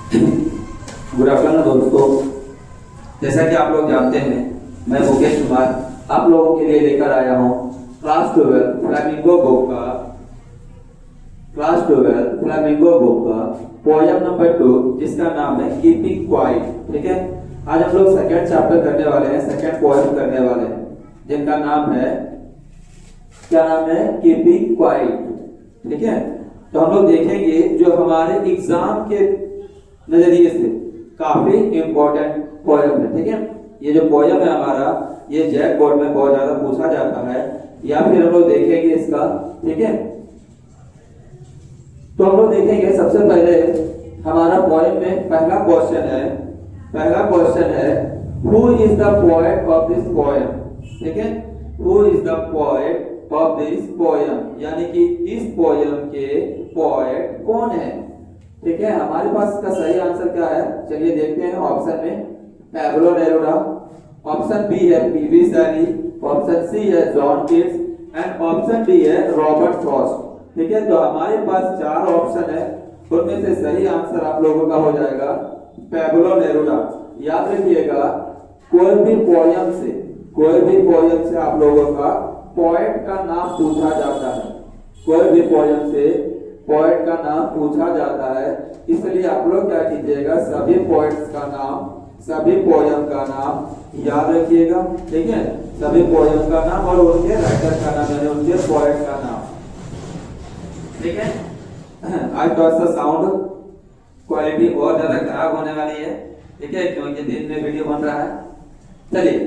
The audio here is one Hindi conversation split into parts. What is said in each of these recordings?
गुड आफ्टरनून दोस्तों, जैसा कि आप लोग जानते हैं मैं मुकेश कुमार आप लोगों के लिए लेकर आया हूँ क्लास 12 फ्लैमिंगो बुक का पोएम नंबर 2 जिसका नाम है कीपिंग क्वाइट। ठीक है, आज हम लोग सेकंड चैप्टर करने वाले हैं, सेकंड पोएम करने वाले हैं जिनका नाम है, क्या नाम है, कीपिंग क्वाइट। ठीक है, तो हम लोग देखेंगे जो हमारे एग्जाम के नजरिए से काफी इंपॉर्टेंट पोएम है। ठीक है, ये जो पोएम है हमारा, ये जैक बोर्ड में बहुत ज्यादा पूछा जाता है या फिर हम लोग देखेंगे इसका। ठीक है, तो हम लोग देखेंगे सबसे पहले हमारा पोएम में पहला क्वेश्चन है who is the poet of this poem. ठीक है, who is the poet of this poem, यानी कि इस पोएम के पोएट कौन है। ठीक है, हमारे पास इसका सही आंसर क्या है, चलिए देखते हैं। ऑप्शन में पैब्लो नेरुदा, ऑप्शन बी है पीवी शैली, ऑप्शन सी है जॉन केट्स एंड ऑप्शन डी है रॉबर्ट फ्रॉस्ट। ठीक है, तो हमारे पास 4 ऑप्शन है, उनमें से सही आंसर आप लोगों का हो जाएगा पैब्लो नेरुदा। याद रखिएगा, कोई भी पोएम से आप लोगों का पोएट का नाम पूछा जाता है, कोई भी पोएम से पोएट का नाम पूछा जाता है, इसलिए आप लोग क्या कीजिएगा, सभी पोएट्स का नाम, सभी पोएम का नाम याद रखिएगा। ठीक है, सभी पोएम का नाम और उनके राइटर का नाम, यानी उनके पोएट का नाम। ठीक है, आज थोड़ा सा साउंड क्वालिटी और ज्यादा खराब होने वाली है। ठीक है, क्योंकि दिन में वीडियो बन रहा है। चलिए,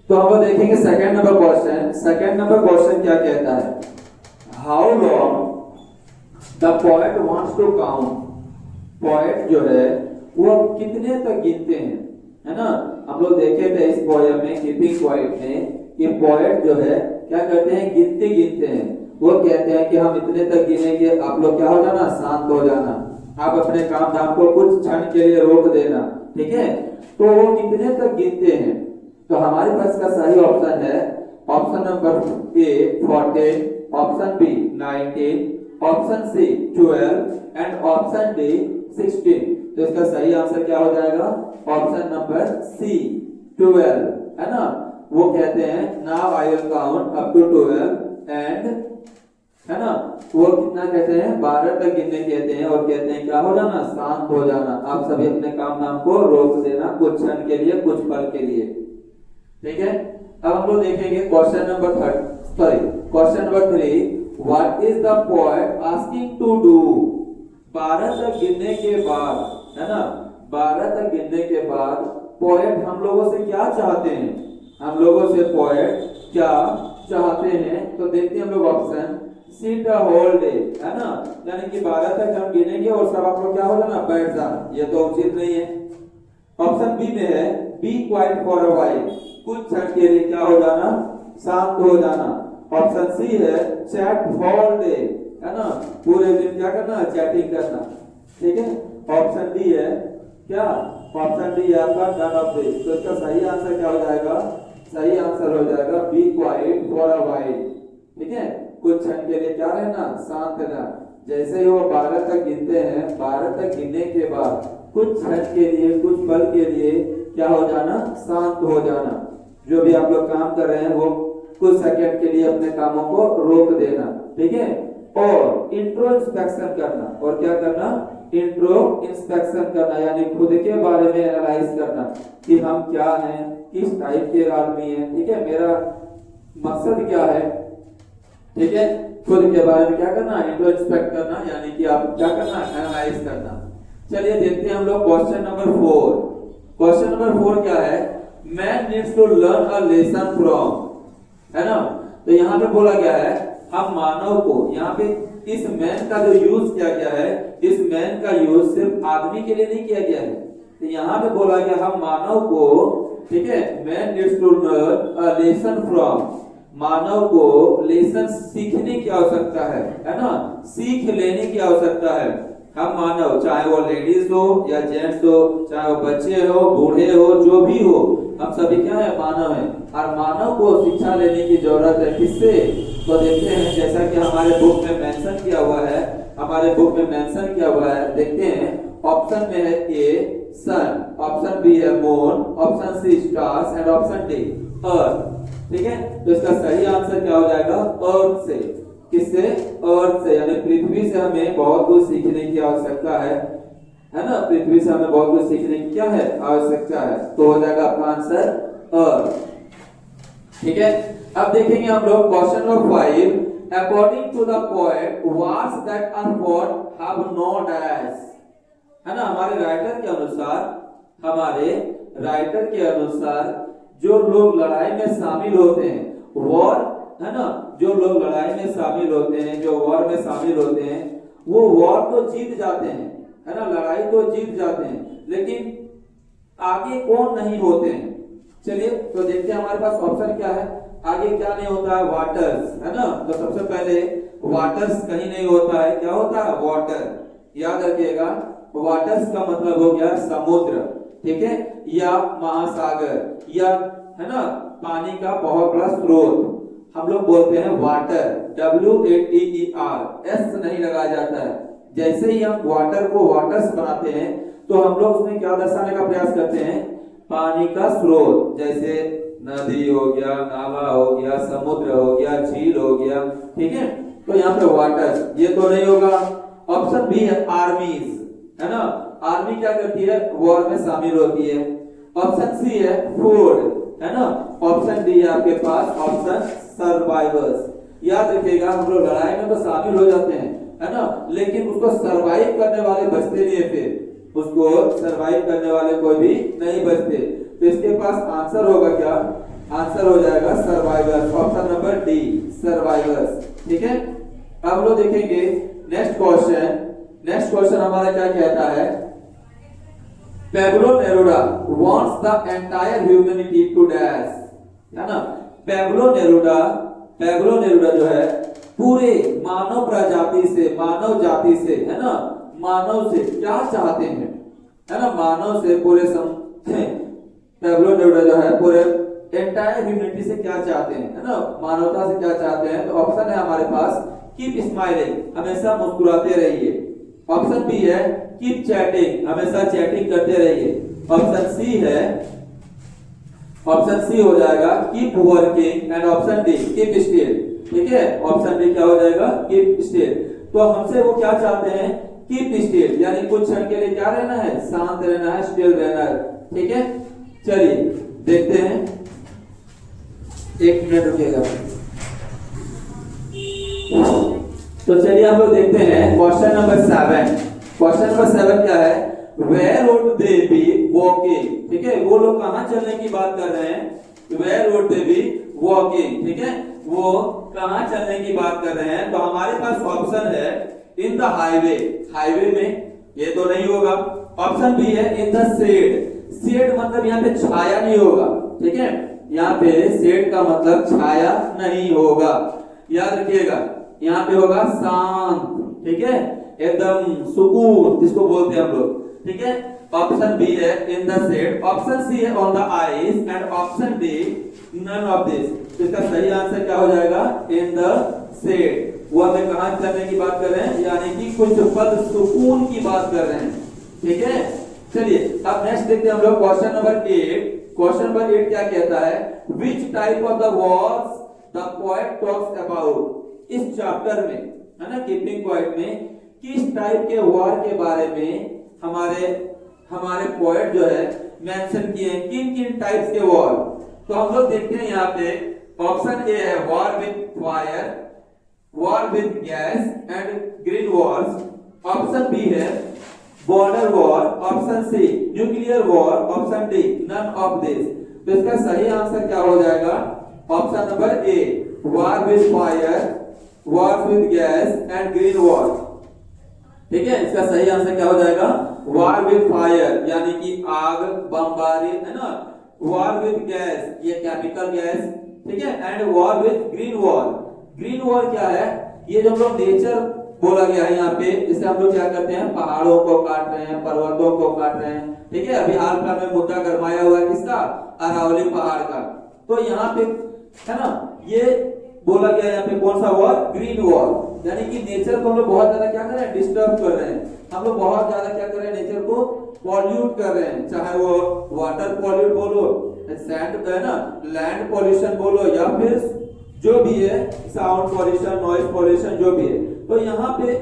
तो हम लोग देखेंगे सेकंड नंबर क्वेश्चन क्या कहता है, how long the poet wants to count. Poet जो है वो कितने तक गिनते हैं, है ना। हम लोग देखे थे इस पोएम में, कीपिंग क्वाइट में, कि पोएट जो है क्या करते हैं, गिनते हैं। वो कहते हैं कि हम इतने तक गिनेंगे, आप लोग क्या हो जाना, शांत हो जाना, आप अपने काम धाम को कुछ क्षण के लिए रोक देना। ठीक है, तो वो कितने तक गिनते हैं, तो हमारे पास का सही ऑप्शन है option number A 14, option B 19, option C 12 and option D 16। तो इसका सही आंसर क्या हो जाएगा, ऑप्शन नंबर सी 12, है ना। वो कहते हैं now I will count up to 12 and, है ना, वो कितना कहते हैं, 12 तक गिनने कहते हैं, और कहते हैं क्या हो जाना, शांत हो जाना, आप सभी अपने काम धाम को रोक देना कुछ क्षण के लिए, कुछ पल के लिए। ठीक है, अब हम लोग देखेंगे question number 3, what is the poet asking to do. 12 तक गिनने के बाद, है ना, 12 तक गिनने के बाद पोएट हम लोगों से क्या चाहते हैं, हम लोगों से पोएट क्या चाहते हैं। तो देखते हैं हम लोग option, sit a whole day, है ना, यानी कि 12 तक हम गिनेंगे और सब आप लोग क्या हो जाना, बैठ जाना, ये तो उचित नहीं है। ऑप्शन बी में है be quiet for a while, कुछ क्षण के लिए क्या हो जाना, शांत हो जाना। ऑप्शन सी है चैट होल डे, है ना, पूरे दिन क्या करना, चैटिंग करना। ठीक है, ऑप्शन डी है क्या, ऑप्शन डी है आपका नन ऑफ दिस। तो इसका सही आंसर क्या हो जाएगा, सही आंसर हो जाएगा be quiet for a while. ठीक है, कुछ क्षण के लिए क्या रहना, शांत रहना। जैसे ही वो 12 तक गिनते हैं, 12 तक गिनने के बाद कुछ क्षण के लिए, कुछ पल के लिए क्या हो जाना, शांत हो जाना। जो भी आप लोग काम कर रहे हैं वो कुछ सेकंड के लिए अपने कामों को रोक देना। ठीक है, और इंट्रोस्पेक्शन करना, और क्या करना, इंट्रोस्पेक्शन करना, यानी खुद के बारे में एनालाइज करना कि हम क्या हैं, किस टाइप के आदमी हैं। ठीक है, मेरा मकसद क्या है। ठीक है, खुद के बारे में क्या करना, इंट्रोस्पेक्ट करना, यानी कि आप क्या करना, एनालाइज करना। चलिए देखते हैं हम लोग क्वेश्चन नंबर 4 क्या है, man needs to learn a lesson from, है ना। तो यहाँ पे बोला गया है हम मानव को, यहाँ पे इस मैन का जो यूज किया गया है, इस मैन का यूज सिर्फ आदमी के लिए नहीं किया गया है। तो यहाँ पे बोला गया हम मानव को, ठीक है, man needs to learn a lesson from, मानव को लेसन सीखने की आवश्यकता है ना, सीख लेने की आवश्यकता है। हम मानव, चाहे वो लेडीज हो या जेंट्स हो, चाहे वो बच्चे हो, बूढ़े हो, जो भी हो, हम सभी क्या है, मानव है। और मानव को शिक्षा लेने की जरूरत है, किससे, तो देखते हैं जैसा कि हमारे बुक में मेंशन किया हुआ है, देखते हैं ऑप्शन में है ए सन, ऑप्शन बी है moon, option C stars and option D earth. ठीक है, तो इसका सही आंसर क्या हो जाएगा? अर्थ से। किससे? अर्थ से, यानी पृथ्वी से हमें बहुत कुछ सीखने की आवश्यकता है ना? पृथ्वी से हमें बहुत कुछ सीखने की क्या है? आवश्यकता है। तो हो जाएगा आपका आंसर अर्थ। ठीक है, अब देखेंगे हम लोग question number 5। According to the poet words that are fought have no dash, है ना? हमारे राइटर के अनुसार जो लोग लड़ाई में शामिल होते हैं, वॉर, है ना? जो लोग लड़ाई में शामिल होते हैं, जो वॉर में शामिल होते हैं, वो वॉर तो जीत जाते हैं, है ना? लड़ाई तो जीत जाते हैं, लेकिन आगे कौन नहीं होते हैं? चलिए तो देखते हैं हमारे पास ऑप्शन क्या है। आगे क्या नहीं होता है? वाटर्स, है ना? तो सबसे पहले वाटर्स कहीं नहीं होता है। क्या होता है? वाटर। याद रखिएगा, वाटर्स का मतलब हो गया समुद्र, ठीक है, या महासागर, या, है ना, पानी का बहुत बड़ा स्रोत। हम लोग बोलते हैं वाटर, WATER, एस नहीं लगाया जाता है। जैसे ही हम वाटर को वाटर्स बनाते हैं तो हम लोग उसमें क्या दर्शाने का प्रयास करते हैं? पानी का स्रोत, जैसे नदी हो गया, नाला हो गया, समुद्र हो गया, झील हो गया। ठीक है, तो यहाँ पे वाटर, ये तो नहीं होगा। ऑप्शन बी है आर्मीज, है ना? आर्मी क्या करती है? वॉर में शामिल होती है। ऑप्शन सी है फूड, है ना? ऑप्शन डी है आपके पास ऑप्शन सर्वाइवर्स। याद रखिएगा, हम लोग लड़ाई में तो शामिल हो जाते हैं, है ना, लेकिन उसको सरवाइव करने वाले बचते नहीं है। फिर उसको सरवाइव करने वाले कोई भी नहीं बचते। तो इसके पास आंसर होगा क्या? आंसर हो जाएगा survivors, option number D, survivors. ठीक है, अब लोग देखेंगे नेक्स्ट क्वेश्चन हमारा क्या कहता है? Pablo Neruda wants the entire humanity to dash, है ना? Pablo Neruda जो है पूरे मानव प्रजाति से, मानव जाति से, है ना, मानव से क्या चाहते हैं? है ना, मानव से पूरे Pablo Neruda जो है पूरे एंटायर ह्यूमैनिटी से क्या चाहते हैं? है ना, मानवता से क्या चाहते हैं? तो ऑप्शन है हमारे पास कीप स्माइलिंग, हमेशा मुस्कुराते रहिए। ऑप्शन बी है कीप चैटिंग, हमेशा चैटिंग करते रहिए। ऑप्शन सी हो जाएगा keep working, and option D keep still. ठीक है, ऑप्शन डी क्या हो जाएगा? Keep still. तो हमसे वो क्या चाहते हैं? कीप स्टिल, यानी कुछ क्षण के लिए क्या रहना है? शांत रहना है, स्टिल रहना है। ठीक है, चलिए देखते हैं, एक मिनट रुकिएगा। तो चलिए हम लोग देखते हैं क्वेश्चन नंबर 7। क्वेश्चन नंबर 7 क्या है? Where would they be walking? ठीक है, वो लोग कहाँ चलने की बात कर रहे हैं? Where would they be walking? ठीक है, वो कहाँ चलने की बात कर रहे हैं? तो हमारे पास ऑप्शन है इन द हाईवे, हाईवे में, ये तो नहीं होगा। ऑप्शन बी है इन द शेड, शेड मतलब यहाँ पे छाया नहीं होगा। ठीक है, यहाँ पे शेड का मतलब छाया नहीं होगा। याद रखिएगा, यहाँ पे होगा शांत, ठीक है, एकदम सुकून जिसको बोलते हैं हम लोग। ठीक है, ऑप्शन बी है in the shade, option C है on the ice, and option D none of this. तो इसका सही आंसर क्या हो जाएगा? In the shade. वो हमें कहां चलने की बात कर रहे हैं? यानी कि कुछ पद सुकून की बात कर रहे हैं। ठीक है, चलिए अब नेक्स्ट देखते हैं हम लोग क्वेश्चन नंबर 8। क्वेश्चन नंबर 8 क्या कहता है? Which type of the Wars the poet talks about? इस चैप्टर में, है ना, कीपिंग क्वाइट में किस टाइप के वॉर के बारे में हमारे पोएट जो है मेंशन किए हैं? किन किन टाइप्स के वॉर? तो हम लोग देखते हैं यहाँ पे ऑप्शन ए है war with fire, war with gas and green wars. Option B है border war, option C nuclear war, option D none of this. तो इसका सही आंसर क्या हो जाएगा? Option number A war with fire, war with gas and green war. ठीक है, इसका सही आंसर क्या हो जाएगा? वॉर विद फायर, यानी कि आग, बमबारी, है ना, वॉर विद गैस, ये केमिकल गैस, ठीक है, and war with green war. Green war क्या है? ये जो हम लोग नेचर बोला गया है यहाँ पे, इससे हम लोग क्या करते हैं? पहाड़ों को काट रहे हैं, पर्वतों को काट रहे हैं। ठीक है, अभी हाल फिलहाल में मुद्दा गरमाया हुआ है किसका? अरावली पहाड़ का। तो यहाँ पे, है ना, ये बोला गया यहाँ पे कौन सा वॉर? Green war. यानी कि नेचर को हम लोग बहुत ज्यादा क्या कर रहे हैं, डिस्टर्ब कर रहे हैं, हम लोग बहुत ज्यादा क्या कर रहे हैं, नेचर को पॉल्यूट कर रहे हैं, चाहे वो वाटर पॉल्यूट बोलो, सैंड है ना, लैंड पॉल्यूशन बोलो, या फिर जो भी है साउंड पॉल्यूशन, नॉइज पॉल्यूशन, जो भी है। तो यहाँ पे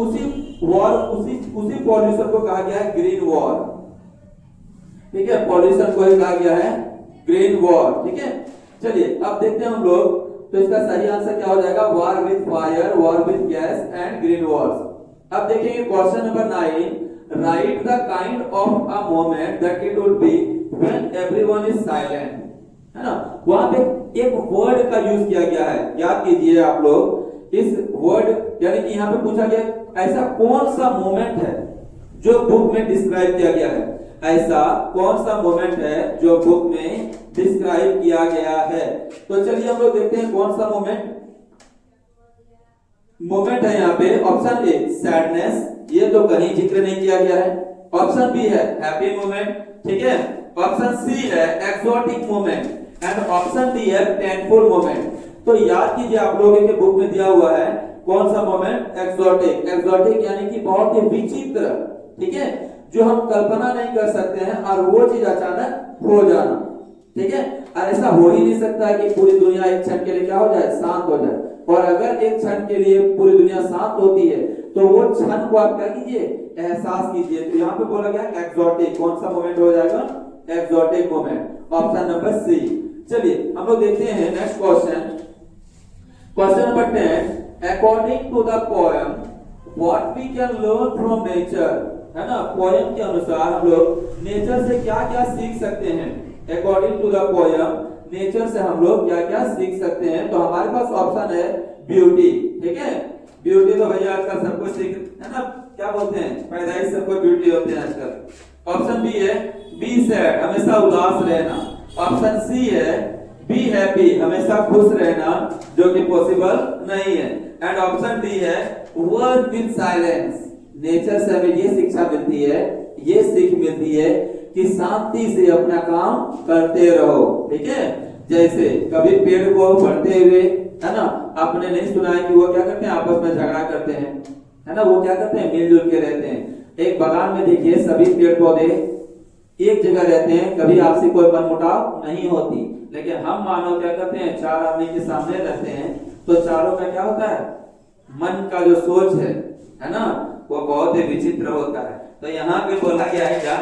उसी वॉर उसी पॉल्यूशन को कहा गया है ग्रीन वॉर, ठीक है, पॉल्यूशन को ही कहा गया है ग्रीन वॉर, ठीक है। चलिए अब देखते हैं हम लोग, तो इसका सही आंसर क्या हो जाएगा, war with fire, war with gas and green Wars. अब देखेंगे question number 9, right the kind of a moment that it would be when everyone is silent, है ना। वहां पे एक वर्ड का यूज किया गया है, याद कीजिए आप लोग इस वर्ड, यानी कि यहाँ पे पूछा गया ऐसा कौन सा मोमेंट है जो बुक में डिस्क्राइब किया गया है, ऐसा कौन सा मोमेंट है जो बुक में डिस्क्राइब किया गया है। तो चलिए हम लोग देखते हैं कौन सा मोमेंट है यहाँ पे। ऑप्शन ए सैडनेस, ये तो कहीं जिक्र नहीं किया गया है। ऑप्शन बी है हैप्पी मोमेंट, ठीक है। ऑप्शन सी है exotic moment and option D है पेनफुल मोमेंट। तो याद कीजिए आप लोगों के बुक में दिया हुआ है कौन सा मोमेंट, एक्सोटिक। एक्सोटिक यानी कि बहुत ही विचित्र, ठीक है, जो हम कल्पना नहीं कर सकते हैं और वो चीज अचानक हो जाना, ठीक है। और ऐसा हो ही नहीं सकता है कि पूरी दुनिया एक क्षण के लिए क्या हो जाए, शांत हो जाए। और अगर एक क्षण के लिए पूरी दुनिया शांत होती है तो वो क्षण को आप क्या कीजिए, एहसास कीजिए। तो यहाँ पे बोला गया एक्सोटिक, कौन सा मोमेंट हो जाएगा, exotic moment, option number C. चलिए हम लोग देखते हैं next question, question number 10, according to the poem what we can learn from nature, है ना। पोएम के अनुसार हम लोग नेचर से क्या क्या सीख सकते हैं। According to the poem nature से हम लोग क्या क्या सीख सकते हैं। तो हमारे पास ऑप्शन है ब्यूटी, ठीक है। ब्यूटी तो भैया आजकल सब कुछ सीख, है ना, क्या बोलते हैं, पैदाइश सबको ब्यूटी होते हैं आजकल। ऑप्शन बी है बी सैड, हमेशा उदास रहना। ऑप्शन सी है बी हैप्पी, हमेशा खुश रहना, जो कि पॉसिबल नहीं है। एंड ऑप्शन डी है वर्क विद साइलेंस, नेचर से हमें ये शिक्षा मिलती है, ये सीख मिलती है कि शांति से अपना काम करते रहो, ठीक है। जैसे कभी पेड़ को बढ़ते हुए, है ना, आपने नहीं सुना है कि वो क्या करते हैं, आपस में झगड़ा करते हैं, है ना, वो क्या करते हैं, मिलजुल के रहते हैं। एक बागान में देखिए सभी पेड़ पौधे एक जगह रहते हैं, कभी आपसी कोई मनमुटाव नहीं होती। लेकिन हम मानव क्या करते हैं, चार आदमी के सामने रहते हैं तो चारों का क्या होता है, मन का जो सोच है ना, वो बहुत ही विचित्र होता है। तो यहाँ पे बोला गया है क्या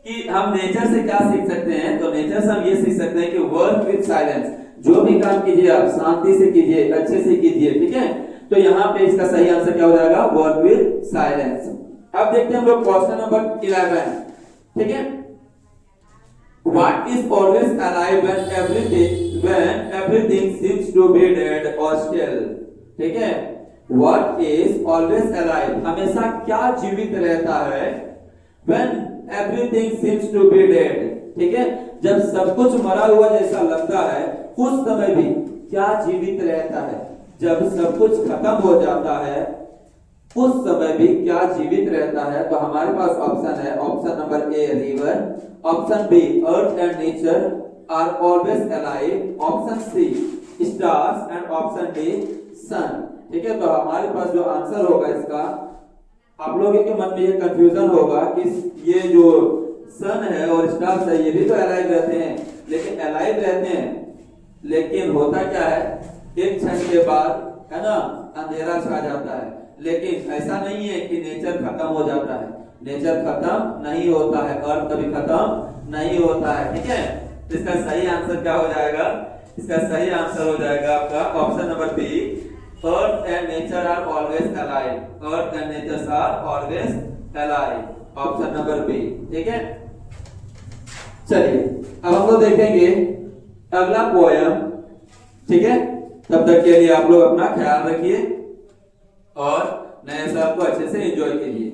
कि हम नेचर से क्या सीख सकते हैं। तो नेचर से हम ये सीख सकते हैं कि वर्क विद साइलेंस, जो भी काम कीजिए आप शांति से कीजिए, अच्छे से कीजिए, ठीक है। तो यहाँ पे इसका सही आंसर क्या हो जाएगा, वर्क विद साइलेंस। अब देखते हैं हम लोग क्वेश्चन नंबर 11, ठीक है। What is always alive when everything seems to be dead or still, ठीक है। What is always alive, हमेशा क्या जीवित रहता है, when everything seems to be dead, ठीक है, जब सब कुछ मरा हुआ जैसा लगता है उस समय भी क्या जीवित रहता है, जब सब कुछ खत्म हो जाता है उस समय भी क्या जीवित रहता है। तो हमारे पास ऑप्शन है, option number A river, option B earth and nature are always alive, option C stars and option D sun, ठीक है। तो हमारे पास जो आंसर होगा इसका, आप लोगों के मन में ये कंफ्यूजन होगा कि ये जो सन है और स्टार्स है ये भी तो अलाइव रहते हैं, लेकिन अलाइव रहते हैं, लेकिन होता क्या है, एक क्षण के बाद, है ना, अंधेरा छा जाता है। लेकिन ऐसा नहीं है कि नेचर खत्म हो जाता है, नेचर खत्म नहीं होता है, अर्थ कभी खत्म नहीं होता है, ठीक है। तो इसका सही आंसर क्या हो जाएगा, इसका सही आंसर हो जाएगा आपका option number B, earth and nature are always alive, earth and nature are always alive, option number B, ठीक है। चलिए अब हम लोग देखेंगे अगला पोएम, ठीक है। तब तक के लिए आप लोग अपना ख्याल रखिए और नए साल को अच्छे से एंजॉय कीजिए।